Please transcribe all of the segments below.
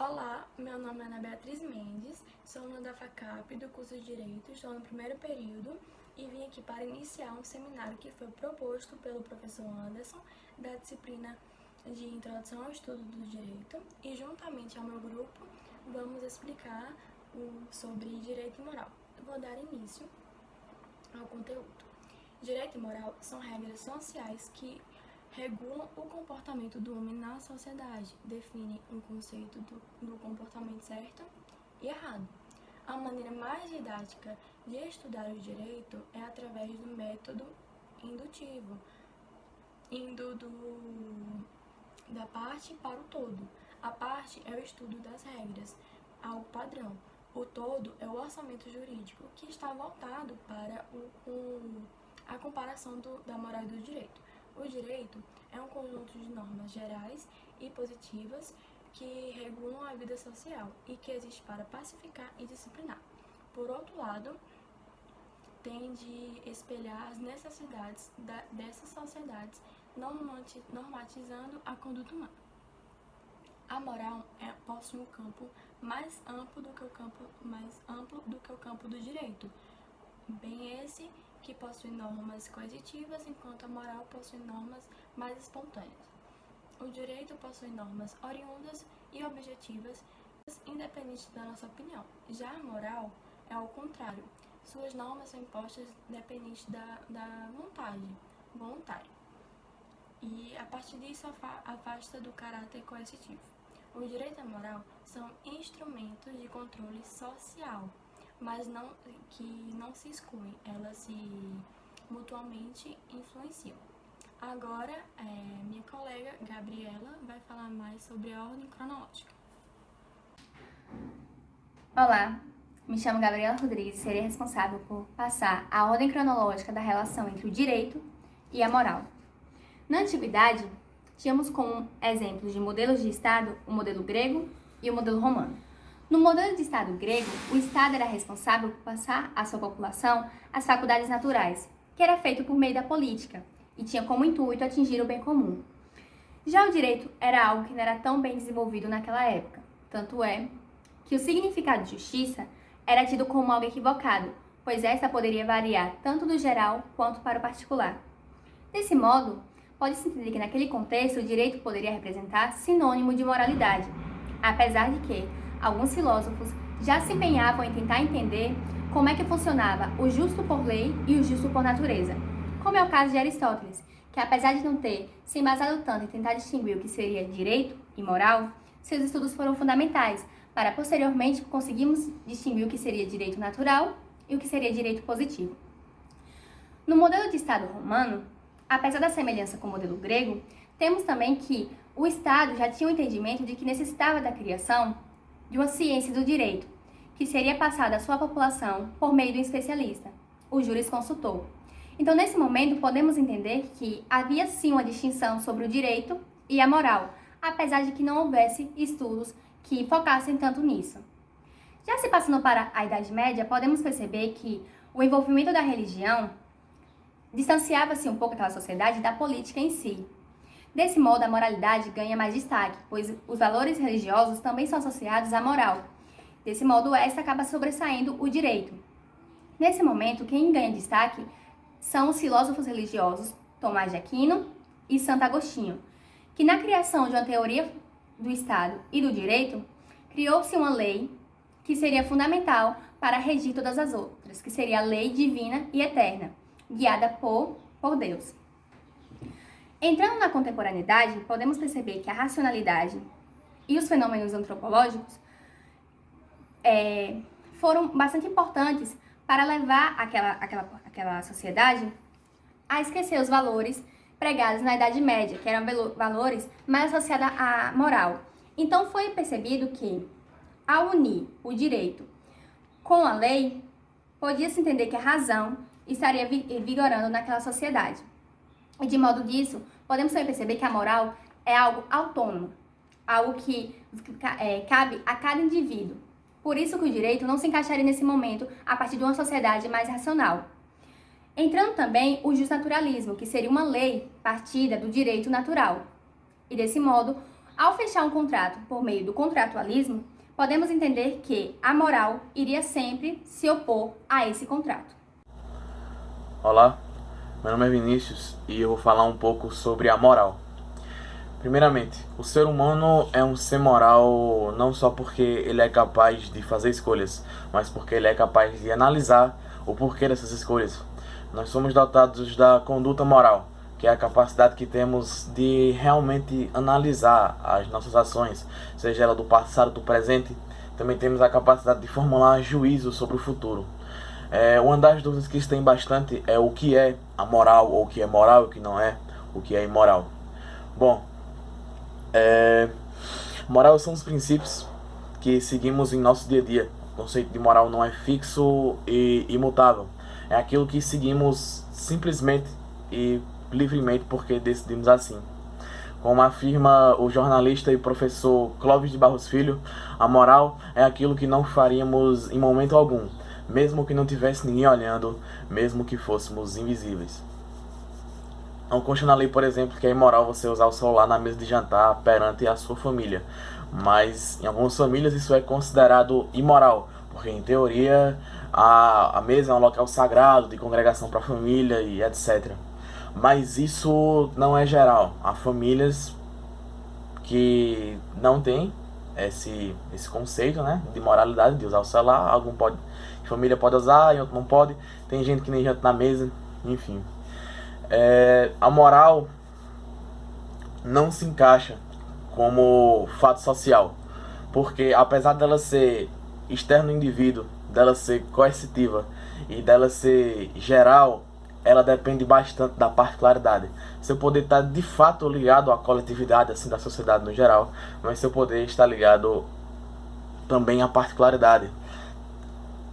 Olá, meu nome é Ana Beatriz Mendes, sou aluna da FACAP do curso de Direito, estou no primeiro período e vim aqui para iniciar um seminário que foi proposto pelo professor Anderson, da disciplina de Introdução ao Estudo do Direito, e juntamente ao meu grupo vamos explicar sobre Direito e Moral. Vou dar início ao conteúdo. Direito e moral são regras sociais que regulam o comportamento do homem na sociedade, definem um conceito do comportamento certo e errado. A maneira mais didática de estudar o direito é através do método indutivo, indo da parte para o todo. A parte é o estudo das regras, algo padrão. O todo é o orçamento jurídico, que está voltado para a comparação da moral e do direito. O direito é um conjunto de normas gerais e positivas que regulam a vida social e que existe para pacificar e disciplinar. Por outro lado, tem de espelhar as necessidades dessas sociedades, não normatizando a conduta humana. A moral possui um campo mais amplo do que o campo do direito, bem esse que possui normas coercitivas, enquanto a moral possui normas mais espontâneas. O direito possui normas oriundas e objetivas, independente da nossa opinião. Já a moral é ao contrário. Suas normas são impostas dependentes da vontade voluntária. E, a partir disso, afasta do caráter coercitivo. O direito e a moral são instrumentos de controle social, mas que não se excluem, elas se mutuamente influenciam. Agora, minha colega Gabriela vai falar mais sobre a ordem cronológica. Olá, me chamo Gabriela Rodrigues e serei responsável por passar a ordem cronológica da relação entre o direito e a moral. Na antiguidade, tínhamos como exemplos de modelos de Estado o modelo grego e o modelo romano. No modelo de Estado grego, o Estado era responsável por passar à sua população as faculdades naturais, que era feito por meio da política, e tinha como intuito atingir o bem comum. Já o direito era algo que não era tão bem desenvolvido naquela época, tanto é que o significado de justiça era tido como algo equivocado, pois esta poderia variar tanto do geral quanto para o particular. Desse modo, pode-se entender que naquele contexto o direito poderia representar sinônimo de moralidade, apesar de que alguns filósofos já se empenhavam em tentar entender como é que funcionava o justo por lei e o justo por natureza, como é o caso de Aristóteles, que apesar de não ter se embasado tanto em tentar distinguir o que seria direito e moral, seus estudos foram fundamentais para posteriormente conseguirmos distinguir o que seria direito natural e o que seria direito positivo. No modelo de Estado romano, apesar da semelhança com o modelo grego, temos também que o Estado já tinha o entendimento de que necessitava da criação de uma ciência do direito, que seria passada à sua população por meio de um especialista, o jurisconsultor. Então, nesse momento, podemos entender que havia sim uma distinção sobre o direito e a moral, apesar de que não houvesse estudos que focassem tanto nisso. Já se passando para a Idade Média, podemos perceber que o envolvimento da religião distanciava-se um pouco aquela sociedade da política em si. Desse modo, a moralidade ganha mais destaque, pois os valores religiosos também são associados à moral. Desse modo, esta acaba sobressaindo o direito. Nesse momento, quem ganha destaque são os filósofos religiosos Tomás de Aquino e Santo Agostinho, que na criação de uma teoria do Estado e do direito, criou-se uma lei que seria fundamental para regir todas as outras, que seria a lei divina e eterna, guiada por Deus. Entrando na contemporaneidade, podemos perceber que a racionalidade e os fenômenos antropológicos foram bastante importantes para levar aquela sociedade a esquecer os valores pregados na Idade Média, que eram valores mais associados à moral. Então foi percebido que, ao unir o direito com a lei, podia-se entender que a razão estaria vigorando naquela sociedade. E de modo disso, podemos também perceber que a moral é algo autônomo, algo que cabe a cada indivíduo. Por isso que o direito não se encaixaria nesse momento a partir de uma sociedade mais racional. Entrando também o justnaturalismo, que seria uma lei partida do direito natural. E desse modo, Ao fechar um contrato por meio do contratualismo, podemos entender que a moral iria sempre se opor a esse contrato. Olá, meu nome é Vinícius e eu vou falar um pouco sobre a moral. Primeiramente, o ser humano é um ser moral não só porque ele é capaz de fazer escolhas, mas porque ele é capaz de analisar o porquê dessas escolhas. Nós somos dotados da conduta moral, que é a capacidade que temos de realmente analisar as nossas ações, seja ela do passado, do presente. Também temos a capacidade de formular juízo sobre o futuro. Uma das dúvidas que se tem bastante é o que é a moral, ou o que é moral e o que não é, o que é imoral. Bom, moral são os princípios que seguimos em nosso dia a dia. O conceito de moral não é fixo e imutável. É aquilo que seguimos simplesmente e livremente porque decidimos assim. Como afirma o jornalista e professor Clóvis de Barros Filho, a moral é aquilo que não faríamos em momento algum, mesmo que não tivesse ninguém olhando, mesmo que fôssemos invisíveis. Não consta na lei, por exemplo, que é imoral você usar o celular na mesa de jantar perante a sua família, mas em algumas famílias isso é considerado imoral, porque em teoria a mesa é um local sagrado de congregação para a família e etc. Mas isso não é geral. Há famílias que não têm esse conceito, né, de moralidade, de usar o celular. Algum pode, família pode usar, e outro não pode. Tem gente que nem janta na mesa, enfim. A moral não se encaixa como fato social, porque apesar dela ser externo ao indivíduo, dela ser coercitiva e dela ser geral, ela depende bastante da particularidade. Seu poder está de fato ligado à coletividade, assim, da sociedade no geral, mas seu poder está ligado também à particularidade.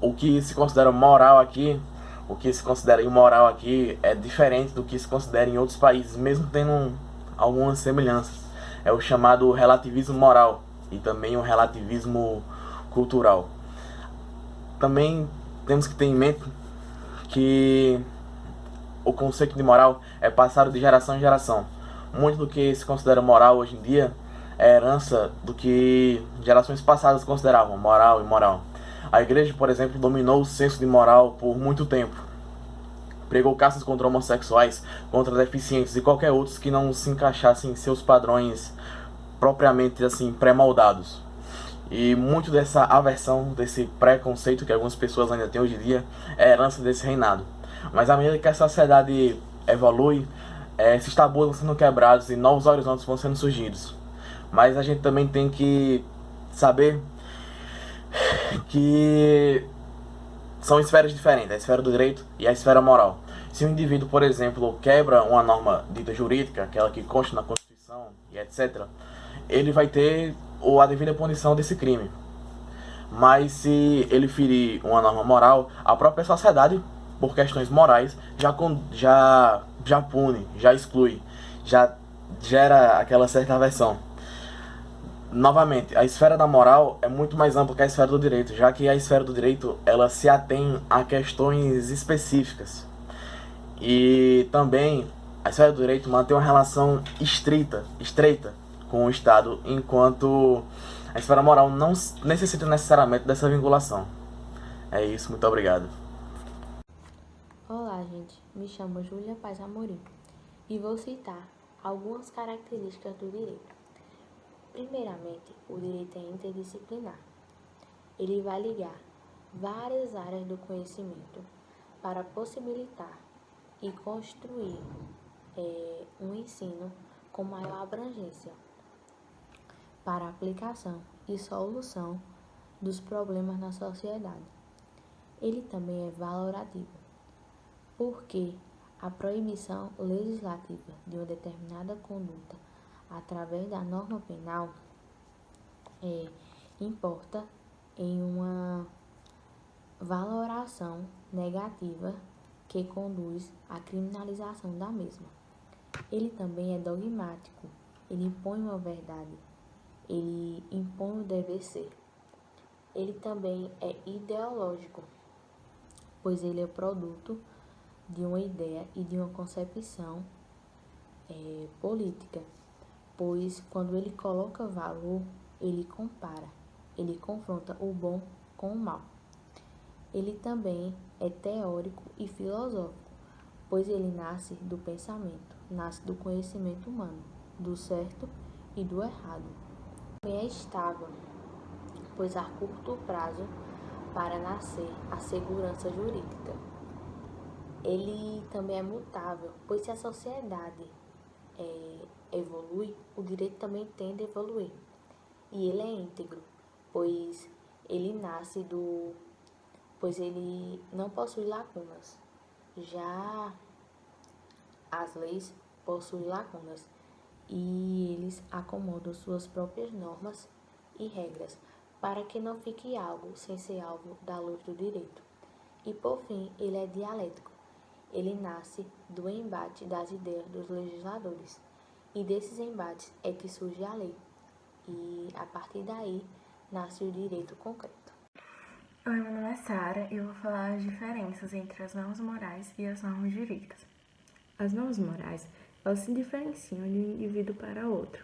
O que se considera moral aqui, o que se considera imoral aqui é diferente do que se considera em outros países, mesmo tendo algumas semelhanças. É o chamado relativismo moral e também o relativismo cultural. Também temos que ter em mente que o conceito de moral é passado de geração em geração. Muito do que se considera moral hoje em dia é herança do que gerações passadas consideravam moral e moral. A igreja, por exemplo, dominou o senso de moral por muito tempo. Pregou caças contra homossexuais, contra deficientes e qualquer outros que não se encaixassem em seus padrões propriamente assim pré-moldados. E muito dessa aversão, desse preconceito que algumas pessoas ainda têm hoje em dia é herança desse reinado. Mas à medida que a sociedade evolui, esses tabus vão sendo quebrados e novos horizontes vão sendo surgidos. Mas a gente também tem que saber que são esferas diferentes, a esfera do direito e a esfera moral. Se um indivíduo, por exemplo, quebra uma norma dita jurídica, aquela que consta na Constituição e etc., ele vai ter a devida punição desse crime. Mas se ele ferir uma norma moral, a própria sociedade, por questões morais, já pune, já exclui, já gera aquela certa aversão. Novamente, a esfera da moral é muito mais ampla que a esfera do direito, já que a esfera do direito ela se atém a questões específicas. E também a esfera do direito mantém uma relação estreita com o Estado, enquanto a esfera moral não necessita necessariamente dessa vinculação. É isso, muito obrigado. Olá, gente. Me chamo Júlia Paz Amorim e vou citar algumas características do direito. Primeiramente, o direito é interdisciplinar. Ele vai ligar várias áreas do conhecimento para possibilitar e construir um ensino com maior abrangência para aplicação e solução dos problemas na sociedade. Ele também é valorativo, porque a proibição legislativa de uma determinada conduta através da norma penal importa em uma valoração negativa que conduz à criminalização da mesma. Ele também é dogmático, ele impõe uma verdade, ele impõe o dever ser. Ele também é ideológico, pois ele é produto de uma ideia e de uma concepção política. pois quando ele coloca valor, ele compara, ele confronta o bom com o mal. Ele também é teórico e filosófico, pois ele nasce do pensamento, nasce do conhecimento humano, do certo e do errado. Também é estável, pois há curto prazo para nascer a segurança jurídica. Ele também é mutável, pois se a sociedade evolui, o direito também tende a evoluir. E ele é íntegro, pois ele nasce pois ele não possui lacunas. Já as leis possuem lacunas e eles acomodam suas próprias normas e regras para que não fique algo sem ser alvo da luz do direito. E por fim, ele é dialético. Ele nasce do embate das ideias dos legisladores. E desses embates é que surge a lei. E a partir daí nasce o direito concreto. Oi, meu nome é Sara e eu vou falar as diferenças entre as normas morais e as normas jurídicas. As normas morais, elas se diferenciam de um indivíduo para outro.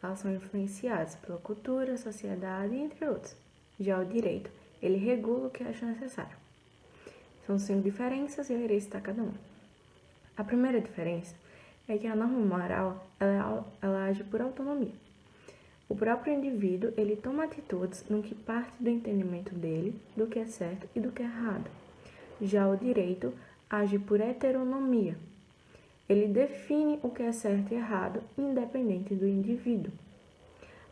Elas são influenciadas pela cultura, sociedade, entre outros. Já o direito, ele regula o que acha necessário. São 5 diferenças e eu irei citar cada uma. A primeira diferença é que a norma moral, ela age por autonomia. O próprio indivíduo, ele toma atitudes no que parte do entendimento dele, do que é certo e do que é errado. Já o direito age por heteronomia. Ele define o que é certo e errado, independente do indivíduo.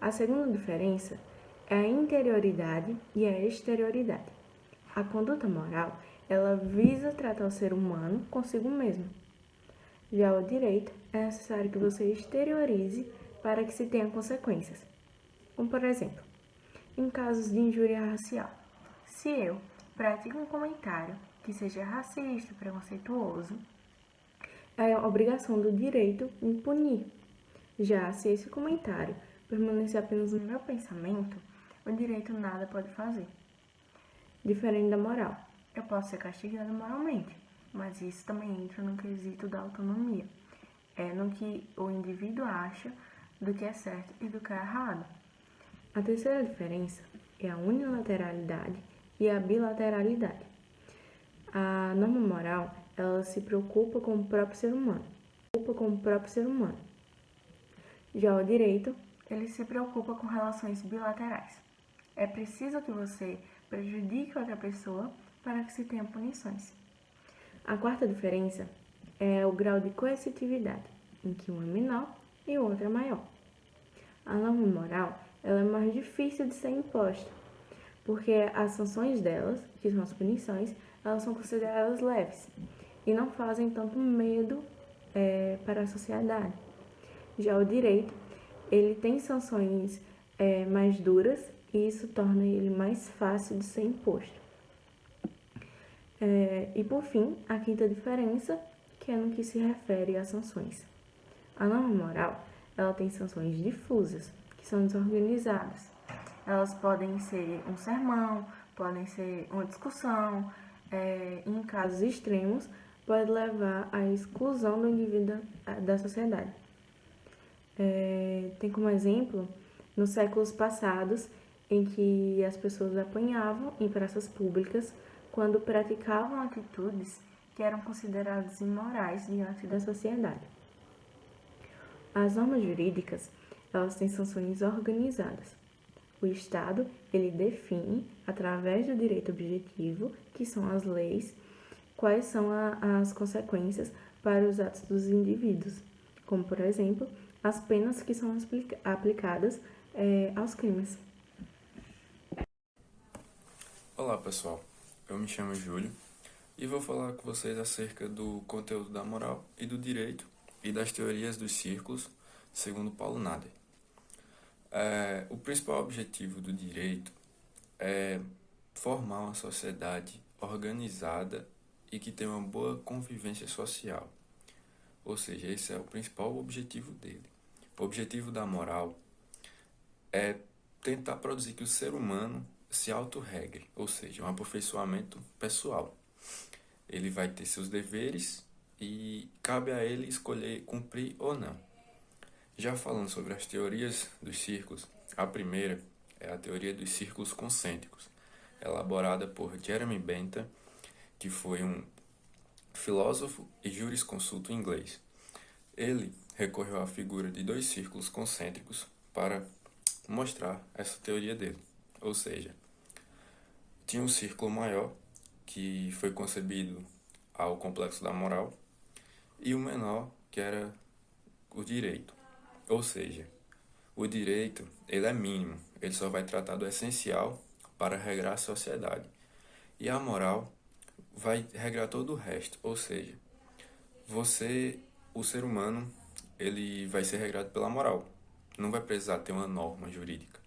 A segunda diferença é a interioridade e a exterioridade. A conduta moral, ela visa tratar o ser humano consigo mesmo. Já o direito, é necessário que você exteriorize para que se tenha consequências. Como, por exemplo, em casos de injúria racial. Se eu pratico um comentário que seja racista, preconceituoso, é a obrigação do direito me punir. Já se esse comentário permanecer apenas no meu pensamento, o direito nada pode fazer. Diferente da moral, eu posso ser castigado moralmente, mas isso também entra no quesito da autonomia. É no que o indivíduo acha do que é certo e do que é errado. A terceira diferença é a unilateralidade e a bilateralidade. A norma moral, ela se preocupa com o próprio ser humano. Já o direito, ele se preocupa com relações bilaterais. É preciso que você prejudique outra pessoa para que se tenha punições. A quarta diferença é o grau de coercitividade, em que um é menor e o outro é maior. A norma moral, ela é mais difícil de ser imposta, porque as sanções delas, que são as punições, elas são consideradas leves e não fazem tanto medo para a sociedade. Já o direito, ele tem sanções mais duras e isso torna ele mais fácil de ser imposto. E por fim, a quinta diferença, que é no que se refere às sanções. A norma moral, ela tem sanções difusas, que são desorganizadas. Elas podem ser um sermão, podem ser uma discussão, e em casos extremos, pode levar à exclusão do indivíduo da sociedade. Tem como exemplo, nos séculos passados, em que as pessoas apanhavam em praças públicas quando praticavam atitudes que eram consideradas imorais diante da sociedade. As normas jurídicas, elas têm sanções organizadas. O Estado, ele define, através do direito objetivo, que são as leis, quais são as consequências para os atos dos indivíduos, como, por exemplo, as penas que são aplicadas aos crimes. Olá pessoal, eu me chamo Júlio e vou falar com vocês acerca do conteúdo da moral e do direito e das teorias dos círculos, segundo Paulo Nader. O principal objetivo do direito é formar uma sociedade organizada e que tenha uma boa convivência social. Ou seja, esse é o principal objetivo dele. O objetivo da moral é tentar produzir que o ser humano se autorregre, ou seja, um aperfeiçoamento pessoal. Ele vai ter seus deveres e cabe a ele escolher cumprir ou não. Já falando sobre as teorias dos círculos, a primeira é a teoria dos círculos concêntricos, elaborada por Jeremy Bentham, que foi um filósofo e jurisconsulto inglês. Ele recorreu à figura de dois círculos concêntricos para mostrar essa teoria dele. Ou seja, tinha um círculo maior, que foi concebido ao complexo da moral, e o menor, que era o direito. Ou seja, o direito ele é mínimo, ele só vai tratar do essencial para regrar a sociedade. E a moral vai regrar todo o resto, ou seja, o ser humano, ele vai ser regrado pela moral, não vai precisar ter uma norma jurídica.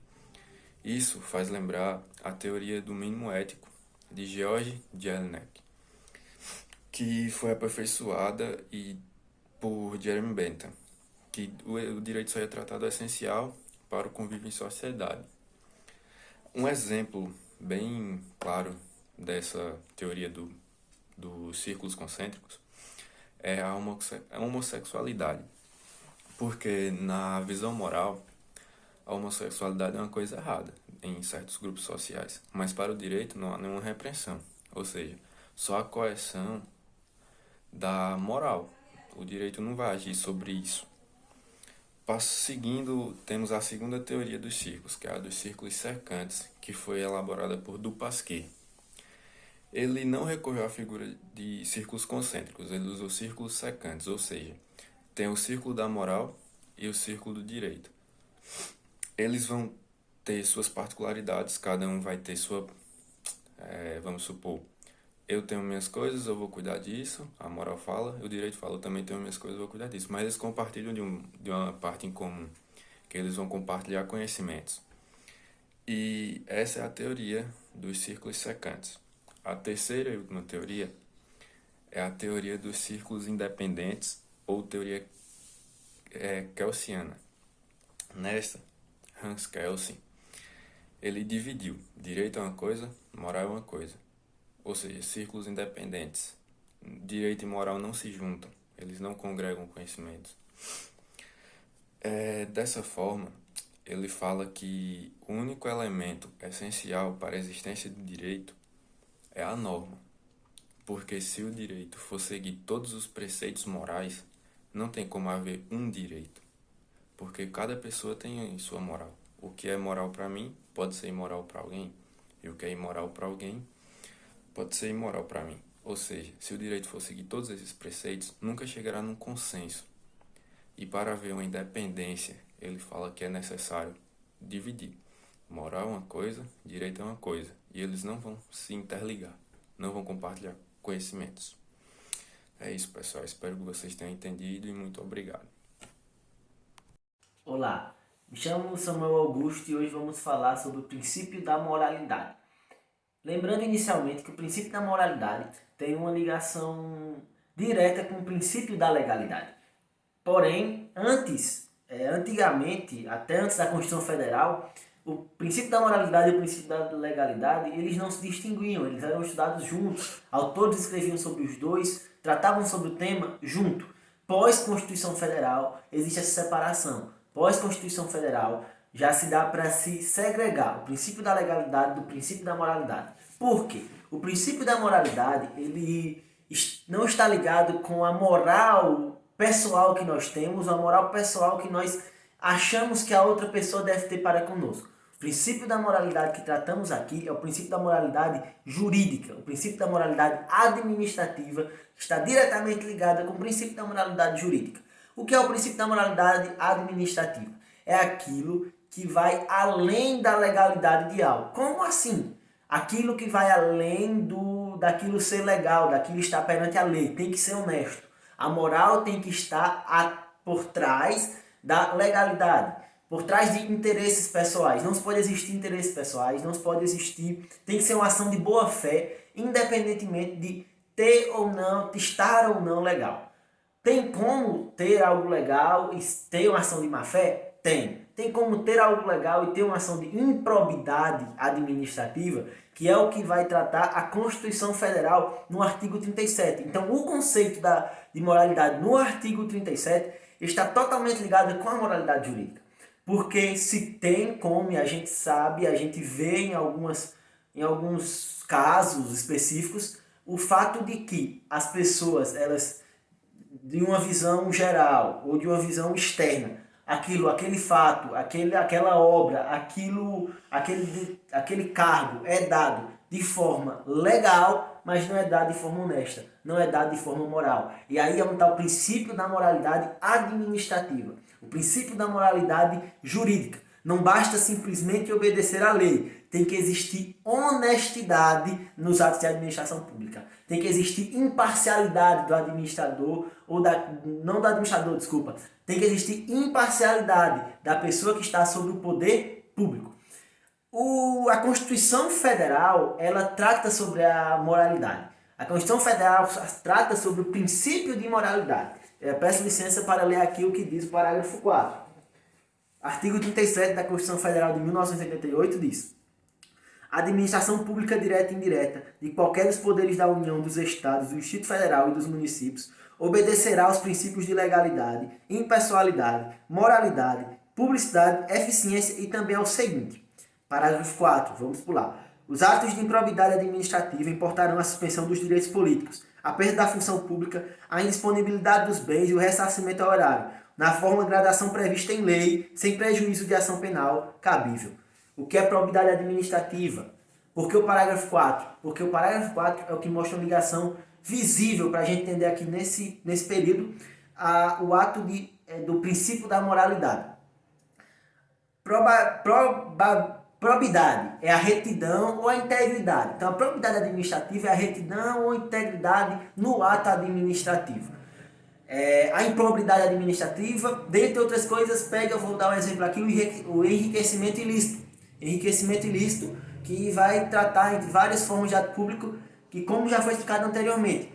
Isso faz lembrar a teoria do mínimo ético de George Jelinek, que foi aperfeiçoada por Jeremy Bentham, que o direito só é tratado essencial para o convívio em sociedade. Um exemplo bem claro dessa teoria dos círculos concêntricos é a homossexualidade, porque na visão moral, a homossexualidade é uma coisa errada em certos grupos sociais, mas para o direito não há nenhuma repreensão, ou seja, só a coerção da moral. O direito não vai agir sobre isso. Seguindo, temos a segunda teoria dos círculos, que é a dos círculos cercantes, que foi elaborada por Dupasquier. Ele não recorreu à figura de círculos concêntricos, ele usou círculos cercantes, ou seja, tem o círculo da moral e o círculo do direito. Eles vão ter suas particularidades, cada um vai ter sua, vamos supor, eu tenho minhas coisas, eu vou cuidar disso, a moral fala, o direito fala, eu também tenho minhas coisas, eu vou cuidar disso. Mas eles compartilham de uma parte em comum, que eles vão compartilhar conhecimentos. E essa é a teoria dos círculos cercantes. A terceira e última teoria é a teoria dos círculos independentes, ou teoria kelsiana. Nesta, Hans Kelsen, ele dividiu, direito é uma coisa, moral é uma coisa. Ou seja, círculos independentes. Direito e moral não se juntam, eles não congregam conhecimentos. Dessa forma, ele fala que o único elemento essencial para a existência do direito é a norma. Porque se o direito for seguir todos os preceitos morais, não tem como haver um direito. Porque cada pessoa tem sua moral. O que é moral para mim pode ser imoral para alguém. E o que é imoral para alguém pode ser imoral para mim. Ou seja, se o direito for seguir todos esses preceitos, nunca chegará num consenso. E para haver uma independência, ele fala que é necessário dividir. Moral é uma coisa, direito é uma coisa. E eles não vão se interligar, não vão compartilhar conhecimentos. É isso, pessoal. Espero que vocês tenham entendido e muito obrigado. Olá, me chamo Samuel Augusto e hoje vamos falar sobre o princípio da moralidade. Lembrando inicialmente que o princípio da moralidade tem uma ligação direta com o princípio da legalidade. Porém, antigamente, até antes da Constituição Federal, o princípio da moralidade e o princípio da legalidade, eles não se distinguiam, eles eram estudados juntos. Autores escreviam sobre os dois, tratavam sobre o tema junto. Pós-Constituição Federal, existe essa separação. Pós-Constituição Federal, já se dá para se segregar o princípio da legalidade do princípio da moralidade. Por quê? O princípio da moralidade, ele não está ligado com a moral pessoal que nós temos, a moral pessoal que nós achamos que a outra pessoa deve ter para conosco. O princípio da moralidade que tratamos aqui é o princípio da moralidade jurídica, o princípio da moralidade administrativa, que está diretamente ligado com o princípio da moralidade jurídica. O que é o princípio da moralidade administrativa? É aquilo que vai além da legalidade de algo. Como assim? Aquilo que vai além daquilo ser legal, daquilo estar perante a lei, tem que ser honesto. A moral tem que estar por trás da legalidade, por trás de interesses pessoais. Não se pode existir interesses pessoais, não se pode existir, tem que ser uma ação de boa fé, independentemente de ter ou não, de estar ou não legal. Tem como ter algo legal e ter uma ação de má fé? Tem. tem como ter algo legal e ter uma ação de improbidade administrativa, que é o que vai tratar a Constituição Federal no artigo 37. Então, o conceito de moralidade no artigo 37 está totalmente ligado com a moralidade jurídica. Porque se tem como, e a gente sabe, a gente vê em alguns casos específicos, o fato de que as pessoas, elas, de uma visão geral ou de uma visão externa, aquele fato, aquela obra, aquele cargo é dado de forma legal, mas não é dado de forma honesta, não é dado de forma moral. E aí é onde está o princípio da moralidade administrativa, o princípio da moralidade jurídica. Não basta simplesmente obedecer à lei, tem que existir honestidade nos atos de administração pública. Tem que existir imparcialidade do administrador, não do administrador, desculpa. Tem que existir imparcialidade da pessoa que está sob o poder público. A Constituição Federal, ela trata sobre a moralidade. A Constituição Federal trata sobre o princípio de moralidade. Eu peço licença para ler aqui o que diz o parágrafo 4. Artigo 37 da Constituição Federal de 1988 diz: a administração pública direta e indireta de qualquer dos poderes da União, dos Estados, do Distrito Federal e dos municípios obedecerá aos princípios de legalidade, impessoalidade, moralidade, publicidade, eficiência e também ao seguinte. Parágrafo 4, vamos pular. Os atos de improbidade administrativa importarão a suspensão dos direitos políticos, a perda da função pública, a indisponibilidade dos bens e o ressarcimento ao erário, na forma de gradação prevista em lei, sem prejuízo de ação penal cabível. O que é probidade administrativa? Por que o parágrafo 4? Porque o parágrafo 4 é o que mostra uma ligação visível para a gente entender aqui nesse período o ato do princípio da moralidade. Probidade é a retidão ou a integridade. Então, a probidade administrativa é a retidão ou integridade no ato administrativo. A improbidade administrativa, dentre outras coisas, eu vou dar um exemplo aqui, o enriquecimento ilícito. Enriquecimento ilícito, que vai tratar entre várias formas de ato público, que, como já foi explicado anteriormente,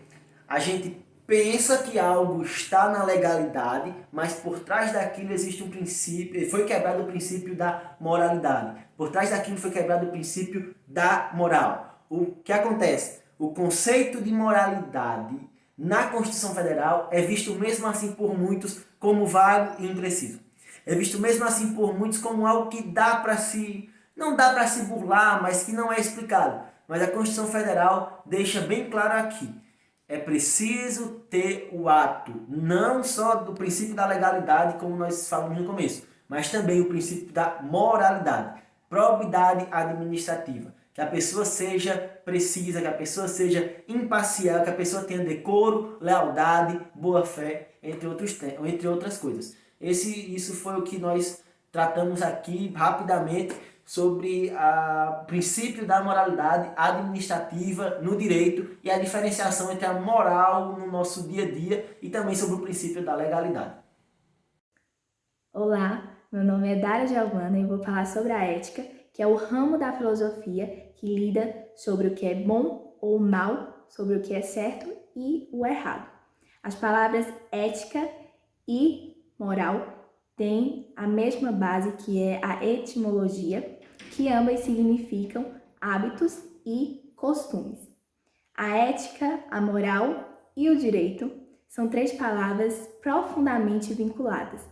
a gente pensa que algo está na legalidade, mas por trás daquilo existe um princípio, foi quebrado o princípio da moralidade. Por trás daquilo foi quebrado o princípio da moral. O que acontece? O conceito de moralidade na Constituição Federal é visto mesmo assim por muitos como vago e impreciso. É visto mesmo assim por muitos como algo que não dá para se burlar, mas que não é explicado. Mas a Constituição Federal deixa bem claro aqui. É preciso ter o ato, não só do princípio da legalidade, como nós falamos no começo, mas também o princípio da moralidade, probidade administrativa. Que a pessoa seja precisa, que a pessoa seja imparcial, que a pessoa tenha decoro, lealdade, boa-fé, entre outras coisas. Isso foi o que nós tratamos aqui rapidamente sobre o princípio da moralidade administrativa no direito e a diferenciação entre a moral no nosso dia a dia e também sobre o princípio da legalidade. Olá, meu nome é Dara Giovana e vou falar sobre a ética, que é o ramo da filosofia que lida sobre o que é bom ou mal, sobre o que é certo e o errado. As palavras ética e moral têm a mesma base, que é a etimologia, que ambas significam hábitos e costumes. A ética, a moral e o direito são três palavras profundamente vinculadas,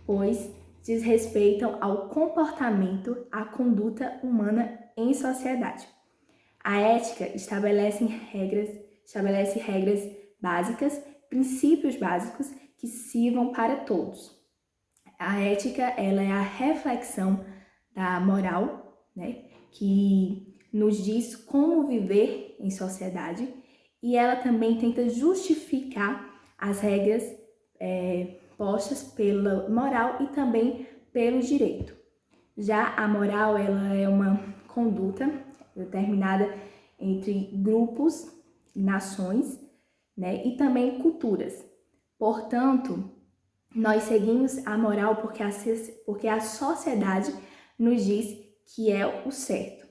pois desrespeitam ao comportamento, à conduta humana em sociedade. A ética estabelece regras básicas, princípios básicos que sirvam para todos. A ética, ela é a reflexão da moral, né, que nos diz como viver em sociedade, e ela também tenta justificar as regras postas pela moral e também pelo direito. Já a moral, ela é uma conduta determinada entre grupos, nações, né, e também culturas. Portanto, nós seguimos a moral porque a sociedade nos diz que é o certo.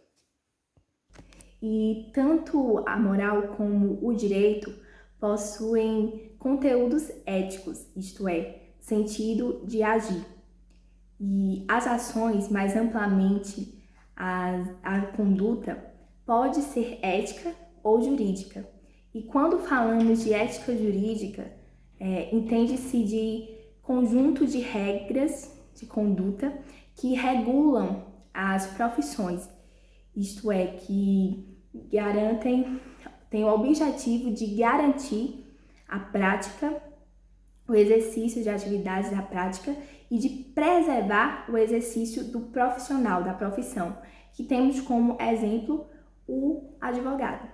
E tanto a moral como o direito possuem conteúdos éticos, isto é, sentido de agir. E as ações, mais amplamente, a conduta pode ser ética ou jurídica. E quando falamos de ética jurídica, entende-se de conjunto de regras de conduta que regulam as profissões, isto é, que têm o objetivo de garantir a prática, o exercício de atividades da prática e de preservar o exercício do profissional, da profissão, que temos como exemplo o advogado.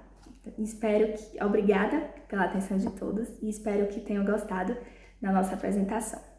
Obrigada pela atenção de todos e espero que tenham gostado da nossa apresentação.